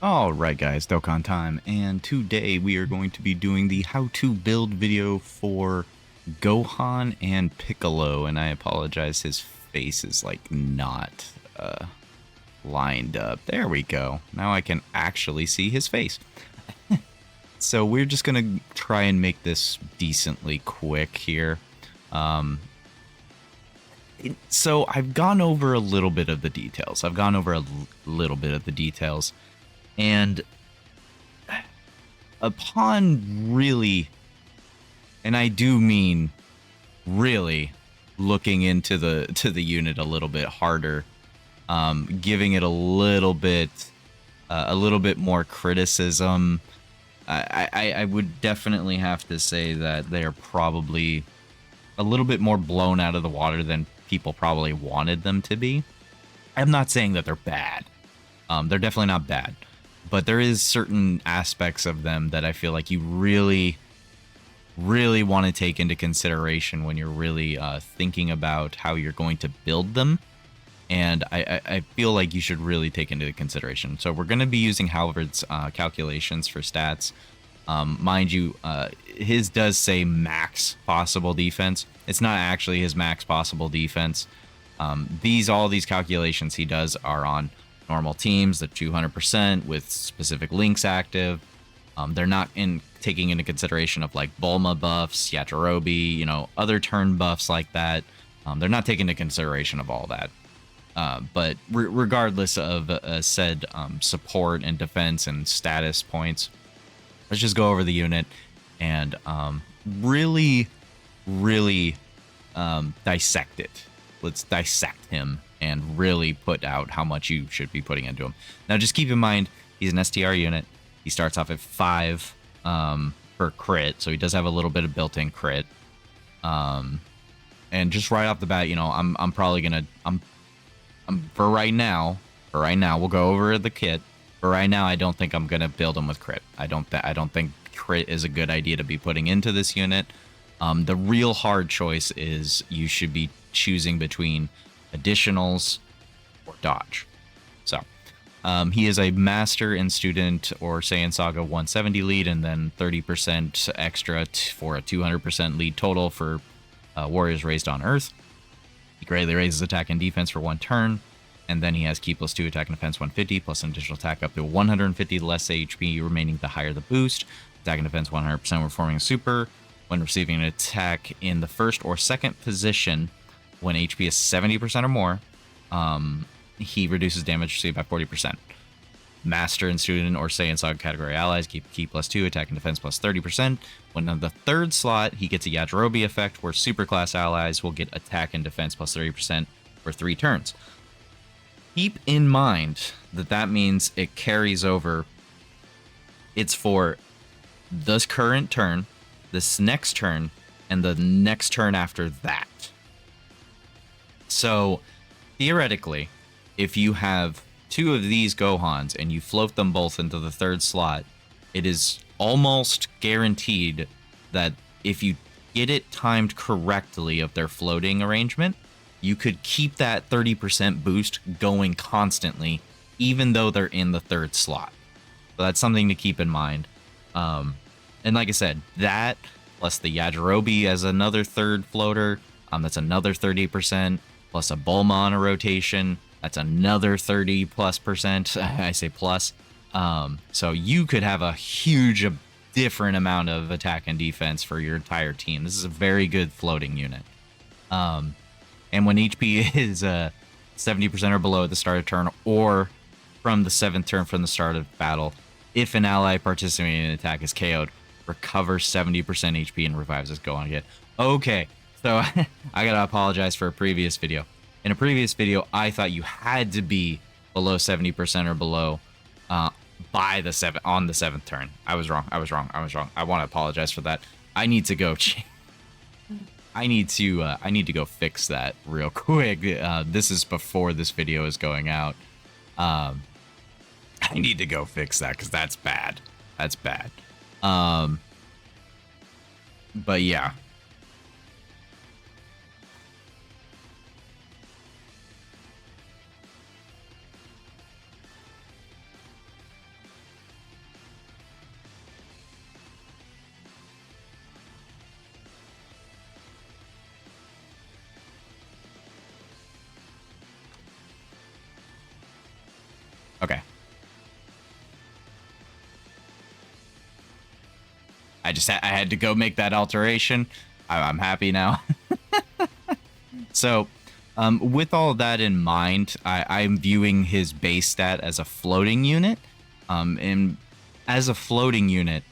Alright guys, Dokkan time, and today we are going to be doing the how-to build video for Gohan and Piccolo, and I apologize, his face is like not lined up. There we go. Now I can actually see his face. So we're just gonna try and make this decently quick here. So I've gone over a little bit of the details. And upon really, and I do mean really, looking into the unit a little bit harder, giving it a little bit more criticism, I would definitely have to say that they're probably a little bit more blown out of the water than people probably wanted them to be. I'm not saying that they're bad. They're definitely not bad. But there is certain aspects of them that I feel like you really want to take into consideration when you're really thinking about how you're going to build them. And I feel like you should really take into consideration. So we're going to be using Halvard's calculations for stats. Mind you, his does say max possible defense. It's not actually his max possible defense. All these calculations he does are on normal teams, the 200% with specific links active. They're not taking into consideration of like Bulma buffs, Yajirobe, other turn buffs like that. They're not taking into consideration of all that. But regardless of said support and defense and status points, let's just go over the unit and really dissect it. Let's dissect him and really put out how much you should be putting into him. Now, just keep in mind, he's an STR unit. He starts off at 5 for crit, so he does have a little bit of built-in crit. And just right off the bat, I'm probably gonna, for right now, we'll go over the kit. For right now, I don't think I'm gonna build him with crit. I don't think crit is a good idea to be putting into this unit. The real hard choice is you should be choosing between additionals or dodge. So he is a master in student or Saiyan Saga 170 lead, and then 30% extra for a 200% lead total for warriors raised on Earth. He greatly raises attack and defense for 1 turn, and then he has Ki +2 attack and defense 150 plus an additional attack up to 150 less HP remaining the higher the boost. Attack and defense 100% when performing a super. When receiving an attack in the first or second position, when HP is 70% or more, he reduces damage received by 40%. Master and student or Saiyan Saga category allies keep Ki +2, attack and defense plus 30%. When on the 3rd slot, he gets a Yajirobe effect where superclass allies will get attack and defense plus 30% for 3 turns. Keep in mind that means it carries over. It's for this current turn, this next turn, and the next turn after that. So, theoretically, if you have 2 of these Gohans and you float them both into the 3rd slot, it is almost guaranteed that if you get it timed correctly of their floating arrangement, you could keep that 30% boost going constantly, even though they're in the 3rd slot. So that's something to keep in mind. And like I said, that plus the Yajirobe as another 3rd floater, that's another 30%. Plus a Bulma on a rotation, that's another 30+%. I say plus. So you could have a huge different amount of attack and defense for your entire team. This is a very good floating unit. And when HP is 70% or below at the start of turn, or from the 7th turn from the start of battle, if an ally participating in an attack is KO'd, recovers 70% HP and revives his Gohan again. Okay. So I gotta apologize for a previous video. In a previous video, I thought you had to be below 70% or below by the 7th turn. I was wrong. I want to apologize for that. I need to go. I need to go fix that real quick. This is before this video is going out. I need to go fix that because that's bad. That's bad. But yeah. I had to go make that alteration. I'm happy now. So, with all of that in mind, I'm viewing his base stat as a floating unit. And as a floating unit,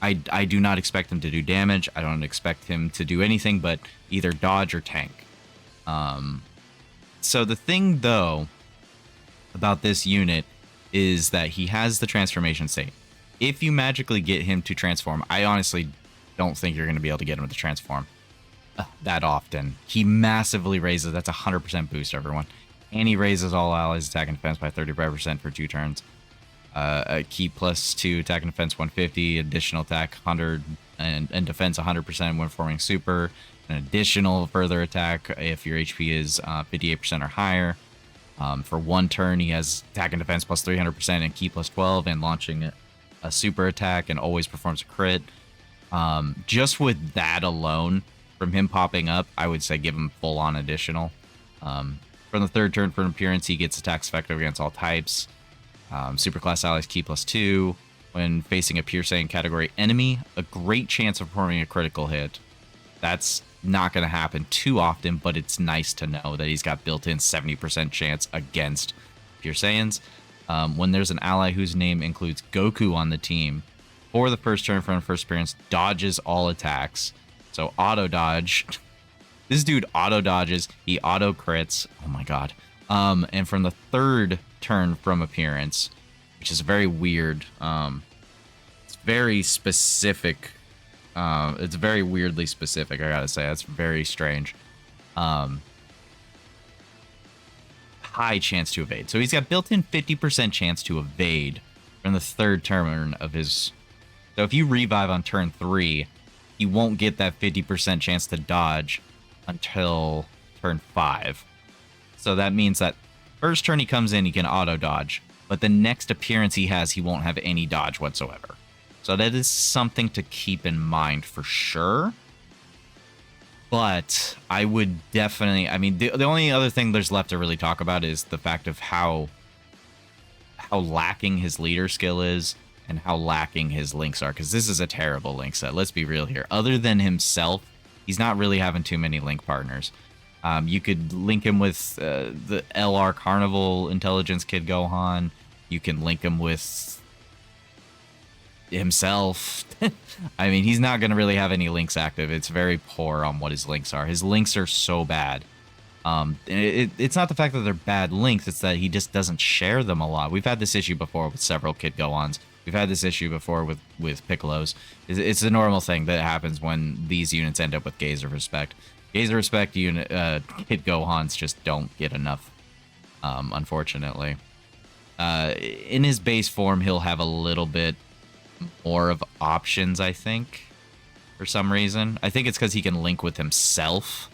I do not expect him to do damage. I don't expect him to do anything but either dodge or tank. So the thing, though, about this unit is that he has the transformation state. If you magically get him to transform, I honestly don't think you're going to be able to get him to transform that often. He massively raises. That's a 100% boost, everyone. And he raises all allies' attack and defense by 35% for 2 turns. A key +2 attack and defense 150, additional attack 100, and defense 100% when forming super. An additional further attack if your HP is 58% or higher. For 1 turn, he has attack and defense plus 300% and key +12, and launching a super attack and always performs a crit. Just with that alone, from him popping up, I would say give him full-on additional. From the 3rd turn for an appearance, he gets attacks effective against all types. Superclass allies key +2. When facing a Pure Saiyan category enemy, a great chance of performing a critical hit. That's not going to happen too often, but it's nice to know that he's got built-in 70% chance against Pure Saiyans. When there's an ally whose name includes Goku on the team, for the 1st turn from the 1st appearance, dodges all attacks. So auto dodge. This dude auto dodges. He auto crits. Oh my god. And from the 3rd turn from appearance, which is very weird. It's very specific. It's very weirdly specific, I gotta say. That's very strange. High chance to evade. So he's got built-in 50% chance to evade from the 3rd turn of his... So if you revive on turn 3, he won't get that 50% chance to dodge until turn 5. So that means that 1st turn he comes in, he can auto dodge, but the next appearance he has, he won't have any dodge whatsoever. So that is something to keep in mind for sure. But I would definitely, I mean, the only other thing there's left to really talk about is the fact of how lacking his leader skill is and how lacking his links are, because this is a terrible link set. Let's be real here. Other than himself, he's not really having too many link partners. You could link him with the LR Carnival Intelligence Kid Gohan. You can link him with himself. I mean, he's not going to really have any links active. It's very poor on what his links are. His links are so bad. It's not the fact that they're bad links. It's that he just doesn't share them a lot. We've had this issue before with several Kid Gohans. We've had this issue before with Piccolos. It's a normal thing that happens when these units end up with Gaze of Respect. Gaze of Respect unit Kid Gohans just don't get enough, unfortunately. In his base form, he'll have a little bit more of options, I think, for some reason. I think it's because he can link with himself.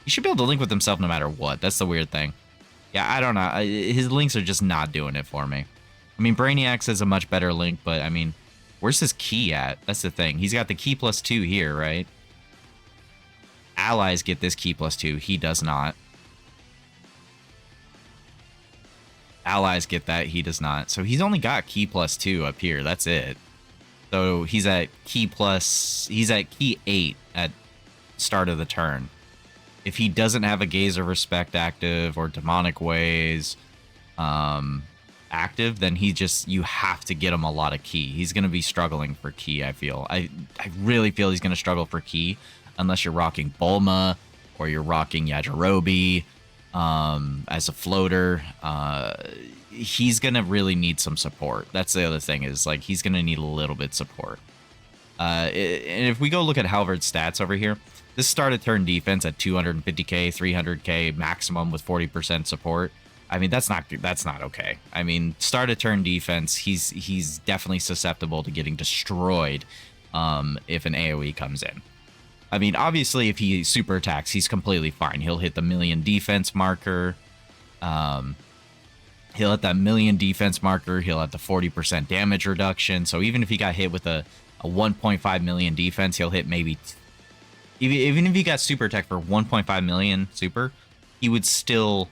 He should be able to link with himself no matter what. That's the weird thing. Yeah, I don't know. His links are just not doing it for me. I mean, Brainiacs is a much better link, but I mean, where's his key at? That's the thing. He's got the key +2 here, right? Allies get this key +2. He does not. Allies get that. He does not. So he's only got key +2 up here. That's it. So he's at key he's at key 8 at start of the turn. If he doesn't have a Gaze of Respect active or Demonic Ways active, then you have to get him a lot of key. He's going to be struggling for key, I feel. I really feel he's going to struggle for key unless you're rocking Bulma or you're rocking Yajirobe as a floater. He's going to really need some support. That's the other thing, is like he's going to need a little bit support. And if we go look at Halvard's stats over here, this started turn defense at 250k, 300k maximum with 40% support. I mean, that's not okay. I mean, start a turn defense, he's definitely susceptible to getting destroyed if an AoE comes in. I mean, obviously, if he super attacks, he's completely fine. He'll hit the 1,000,000 defense marker. He'll hit that 1,000,000 defense marker. He'll have the 40% damage reduction. So even if he got hit with a 1.5 million defense, he'll hit maybe... Even if he got super attack for 1.5 million super, he would still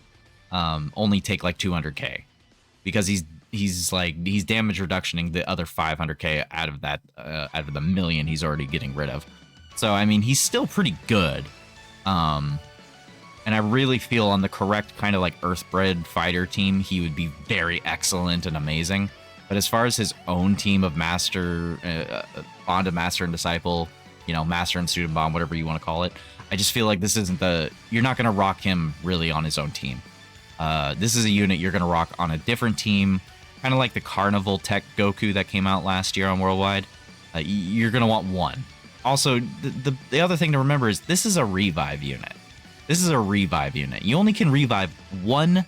only take like 200k. Because he's damage reductioning the other 500k out of that out of the million he's already getting rid of. So I mean, he's still pretty good. And I really feel on the correct kind of like Earthbred fighter team, he would be very excellent and amazing. But as far as his own team of Master, Bond of Master and Disciple, you know, Master and Student Bond, whatever you want to call it, I just feel like this isn't you're not going to rock him really on his own team. This is a unit you're going to rock on a different team, kind of like the Carnival Tech Goku that came out last year on Worldwide. You're going to want one. Also, the other thing to remember is this is a revive unit. This is a revive unit. You only can revive one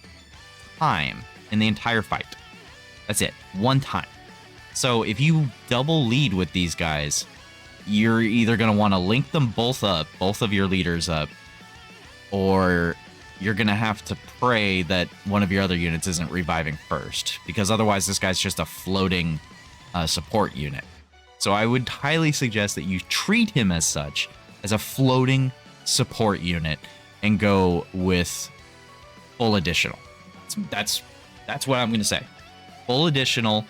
time in the entire fight. That's it. One time. So if you double lead with these guys, you're either going to want to link them both up, both of your leaders up, or you're going to have to pray that one of your other units isn't reviving first, because otherwise this guy's just a floating support unit. So I would highly suggest that you treat him as such, as a floating support unit, and go with full additional. That's what I'm going to say. Full additional,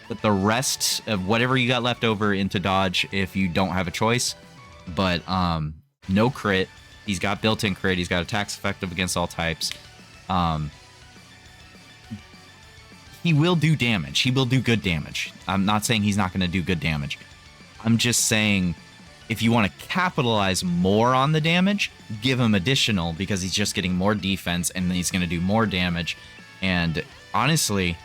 but the rest of whatever you got left over into dodge if you don't have a choice. But no crit. He's got built-in crit. He's got attacks effective against all types. He will do damage. He will do good damage. I'm not saying he's not going to do good damage. I'm just saying if you want to capitalize more on the damage, give him additional, because he's just getting more defense and then he's going to do more damage. And honestly,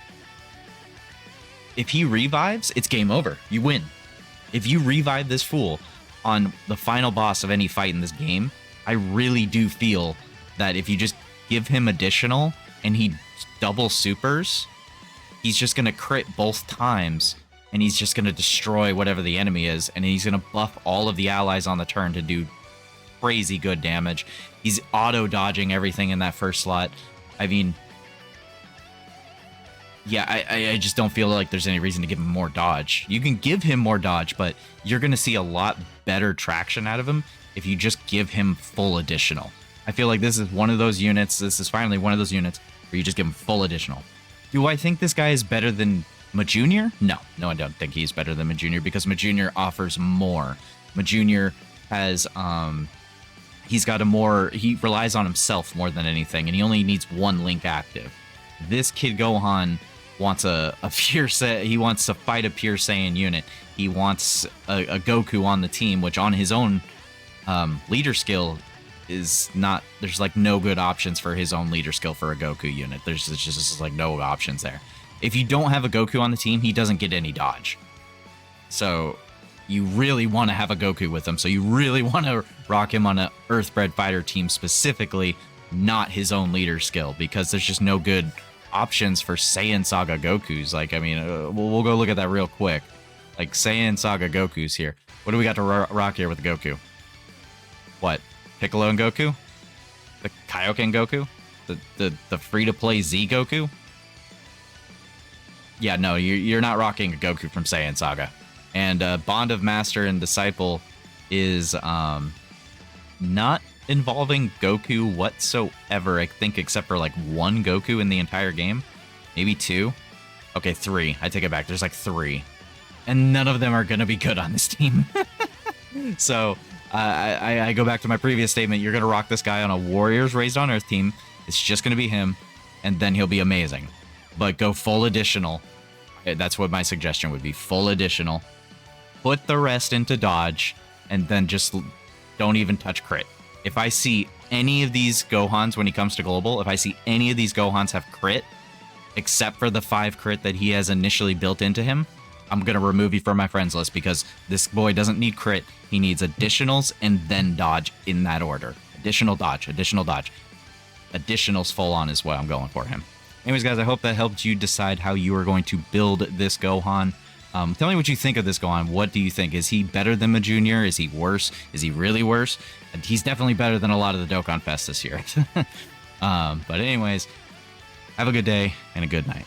if he revives, it's game over. You win. If you revive this fool on the final boss of any fight in this game, I really do feel that if you just give him additional and he double supers, he's just going to crit both times, and he's just going to destroy whatever the enemy is, and he's going to buff all of the allies on the turn to do crazy good damage. He's auto-dodging everything in that first slot. I mean, yeah, I just don't feel like there's any reason to give him more dodge. You can give him more dodge, but you're going to see a lot better traction out of him if you just give him full additional. I feel like this is one of those units. This is finally one of those units where you just give him full additional. Do I think this guy is better than Majunior? No, I don't think he's better than Majunior, because Majunior offers more. Majunior has, he's got he relies on himself more than anything, and he only needs one link active. This Kid Gohan wants he wants to fight a pure Saiyan unit. He wants a Goku on the team, which on his own leader skill is not, there's like no good options for his own leader skill for a Goku unit. There's just like no options there. If you don't have a Goku on the team, he doesn't get any dodge. So you really want to have a Goku with him. So you really want to rock him on an Earthbred fighter team specifically, not his own leader skill, because there's just no good options for Saiyan Saga Gokus. Like, I mean, we'll go look at that real quick. Like, Saiyan Saga Gokus here. What do we got to rock here with Goku? What? Piccolo and Goku? The Kaioken Goku? The free-to-play Z Goku? Yeah, no, you're not rocking a Goku from Saiyan Saga. And Bond of Master and Disciple is not involving Goku whatsoever, I think, except for like one Goku in the entire game. Maybe two. Okay, three. I take it back. There's like three. And none of them are going to be good on this team. So I go back to my previous statement. You're going to rock this guy on a Warriors Raised on Earth team. It's just going to be him, and then he'll be amazing. But go full additional. That's what my suggestion would be. Full additional. Put the rest into dodge, and then just don't even touch crit. If I see any of these Gohans when he comes to global, if I see any of these Gohans have crit, except for the 5 crit that he has initially built into him, I'm going to remove you from my friends list, because this boy doesn't need crit. He needs additionals and then dodge in that order. Additional dodge, additional dodge. Additionals full on is what I'm going for him. Anyways, guys, I hope that helped you decide how you are going to build this Gohan. Tell me what you think of this Gohan. What do you think? Is he better than Majunior? Is he worse? Is he really worse? And he's definitely better than a lot of the Dokkan Fest this year. But anyways, have a good day and a good night.